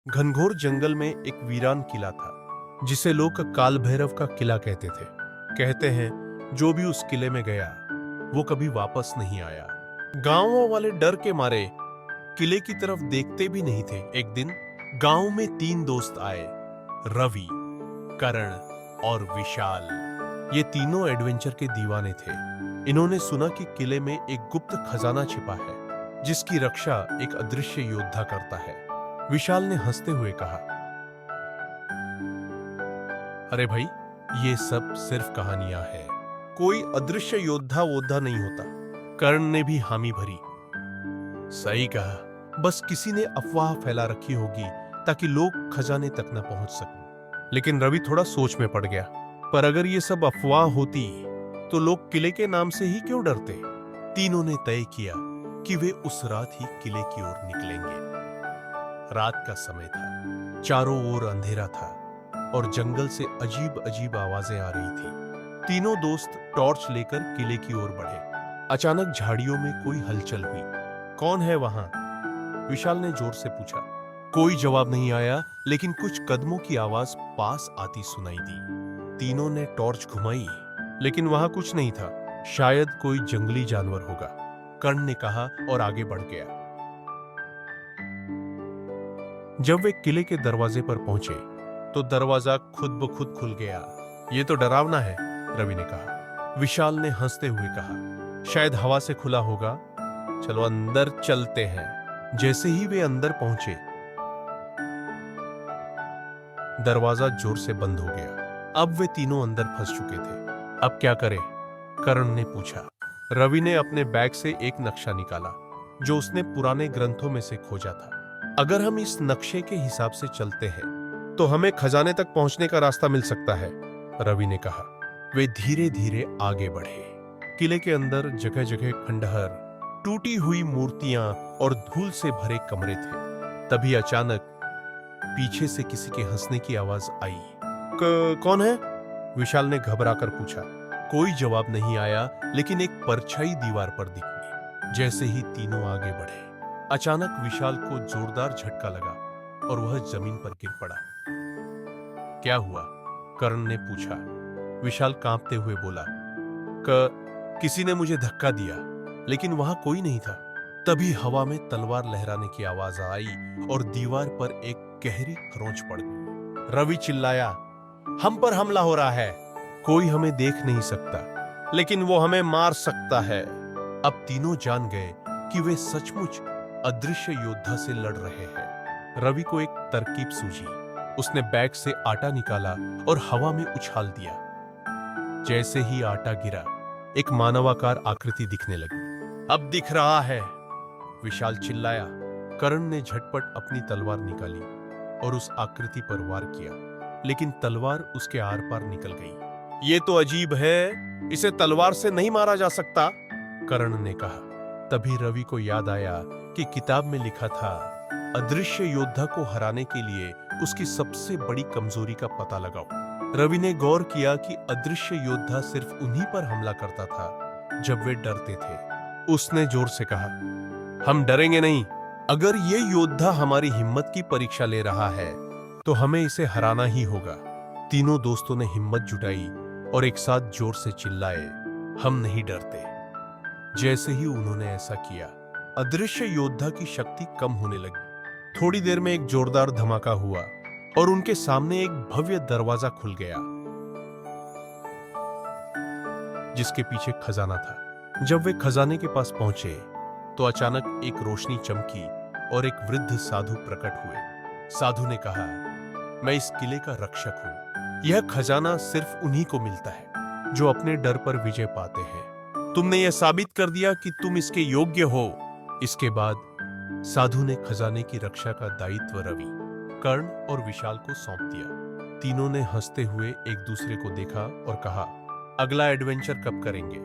घनघोर जंगल में एक वीरान किला था जिसे लोग काल भैरव का किला कहते थे। कहते हैं जो भी उस किले में गया वो कभी वापस नहीं आया। गांवों वाले डर के मारे किले की तरफ देखते भी नहीं थे। एक दिन गांव में तीन दोस्त आए, रवि, करण और विशाल। ये तीनों एडवेंचर के दीवाने थे। इन्होंने सुना कि किले में एक गुप्त खजाना छिपा है जिसकी रक्षा एक अदृश्य योद्धा करता है। विशाल ने हंसते हुए कहा, अरे भाई, ये सब सिर्फ कहानियां हैं, कोई अदृश्य योद्धा वोद्धा नहीं होता। कर्ण ने भी हामी भरी, सही कहा, बस किसी ने अफवाह फैला रखी होगी ताकि लोग खजाने तक न पहुंच सकें। लेकिन रवि थोड़ा सोच में पड़ गया, पर अगर ये सब अफवाह होती तो लोग किले के नाम से ही क्यों डरते। तीनों ने तय किया कि वे उस रात ही किले की ओर निकलेंगे। रात का समय था, चारों ओर अंधेरा था और जंगल से अजीब अजीब आवाजें आ रही थी। तीनों दोस्त टॉर्च लेकर किले की ओर बढ़े। अचानक झाड़ियों में कोई हलचल हुई। कौन है वहां? विशाल ने जोर से पूछा। कोई जवाब नहीं आया, लेकिन कुछ कदमों की आवाज पास आती सुनाई दी। तीनों ने टॉर्च घुमाई, लेकिन वहां कुछ नहीं था। शायद कोई जंगली जानवर होगा, कर्ण ने कहा और आगे बढ़ गया। जब वे किले के दरवाजे पर पहुंचे तो दरवाजा खुद ब खुद खुल गया। ये तो डरावना है, रवि ने कहा। विशाल ने हंसते हुए कहा, शायद हवा से खुला होगा, चलो अंदर चलते हैं। जैसे ही वे अंदर पहुंचे दरवाजा जोर से बंद हो गया। अब वे तीनों अंदर फंस चुके थे। अब क्या करें? कर्ण ने पूछा। रवि ने अपने बैग से एक नक्शा निकाला जो उसने पुराने ग्रंथों में से खोजा था। अगर हम इस नक्शे के हिसाब से चलते हैं तो हमें खजाने तक पहुंचने का रास्ता मिल सकता है, रवि ने कहा। वे धीरे धीरे आगे बढ़े। किले के अंदर जगह जगह खंडहर, टूटी हुई मूर्तियां और धूल से भरे कमरे थे। तभी अचानक पीछे से किसी के हंसने की आवाज आई। कौन है? विशाल ने घबराकर पूछा। कोई जवाब नहीं आया, लेकिन एक परछाई दीवार पर दिखी। जैसे ही तीनों आगे बढ़े अचानक विशाल को जोरदार झटका लगा और वह जमीन पर गिर पड़ा। क्या हुआ? कर्ण ने पूछा। विशाल कांपते हुए बोला, किसी ने मुझे धक्का दिया, लेकिन वहां कोई नहीं था। तभी हवा में तलवार लहराने की आवाज आई और दीवार पर एक गहरी खरोंच पड़ गई। रवि चिल्लाया, हम पर हमला हो रहा है। कोई हमें देख नहीं सकता, लेकिन वो हमें मार सकता है। अब तीनों जान गए कि वे सचमुच अदृश्य योद्धा से लड़ रहे हैं। रवि को एक तरकीब सूझी। उसने बैग से आटा निकाला और हवा में उछाल दिया। जैसे ही आटा गिरा एक मानवाकार आकृति दिखने लगी। अब दिख रहा है, विशाल चिल्लाया। कर्ण ने झटपट अपनी तलवार निकाली और उस आकृति पर वार किया, लेकिन तलवार उसके आर पार निकल गई। ये तो अजीब है, इसे तलवार से नहीं मारा जा सकता, कर्ण ने कहा। तभी रवि को याद आया कि किताब में लिखा था, अदृश्य योद्धा को हराने के लिए उसकी सबसे बड़ी कमजोरी का पता लगाओ। रवि ने गौर किया कि अदृश्य योद्धा सिर्फ उन्हीं पर हमला करता था जब वे डरते थे। उसने जोर से कहा, हम डरेंगे नहीं। अगर ये योद्धा हमारी हिम्मत की परीक्षा ले रहा है तो हमें इसे हराना ही होगा। तीनों दोस्तों ने हिम्मत जुटाई और एक साथ जोर से चिल्लाए, हम नहीं डरते। जैसे ही उन्होंने ऐसा किया अदृश्य योद्धा की शक्ति कम होने लगी। थोड़ी देर में एक जोरदार धमाका हुआ और उनके सामने एक भव्य दरवाजा खुल गया जिसके पीछे खजाना था। जब वे खजाने के पास पहुंचे तो अचानक एक रोशनी चमकी और एक वृद्ध साधु प्रकट हुए। साधु ने कहा, मैं इस किले का रक्षक हूं। यह खजाना सिर्फ उन्हीं को मिलता है जो अपने डर पर विजय पाते हैं। तुमने यह साबित कर दिया कि तुम इसके योग्य हो। इसके बाद साधु ने खजाने की रक्षा का दायित्व रवि, कर्ण और विशाल को सौंप दिया। तीनों ने हंसते हुए एक दूसरे को देखा और कहा, अगला एडवेंचर कब करेंगे?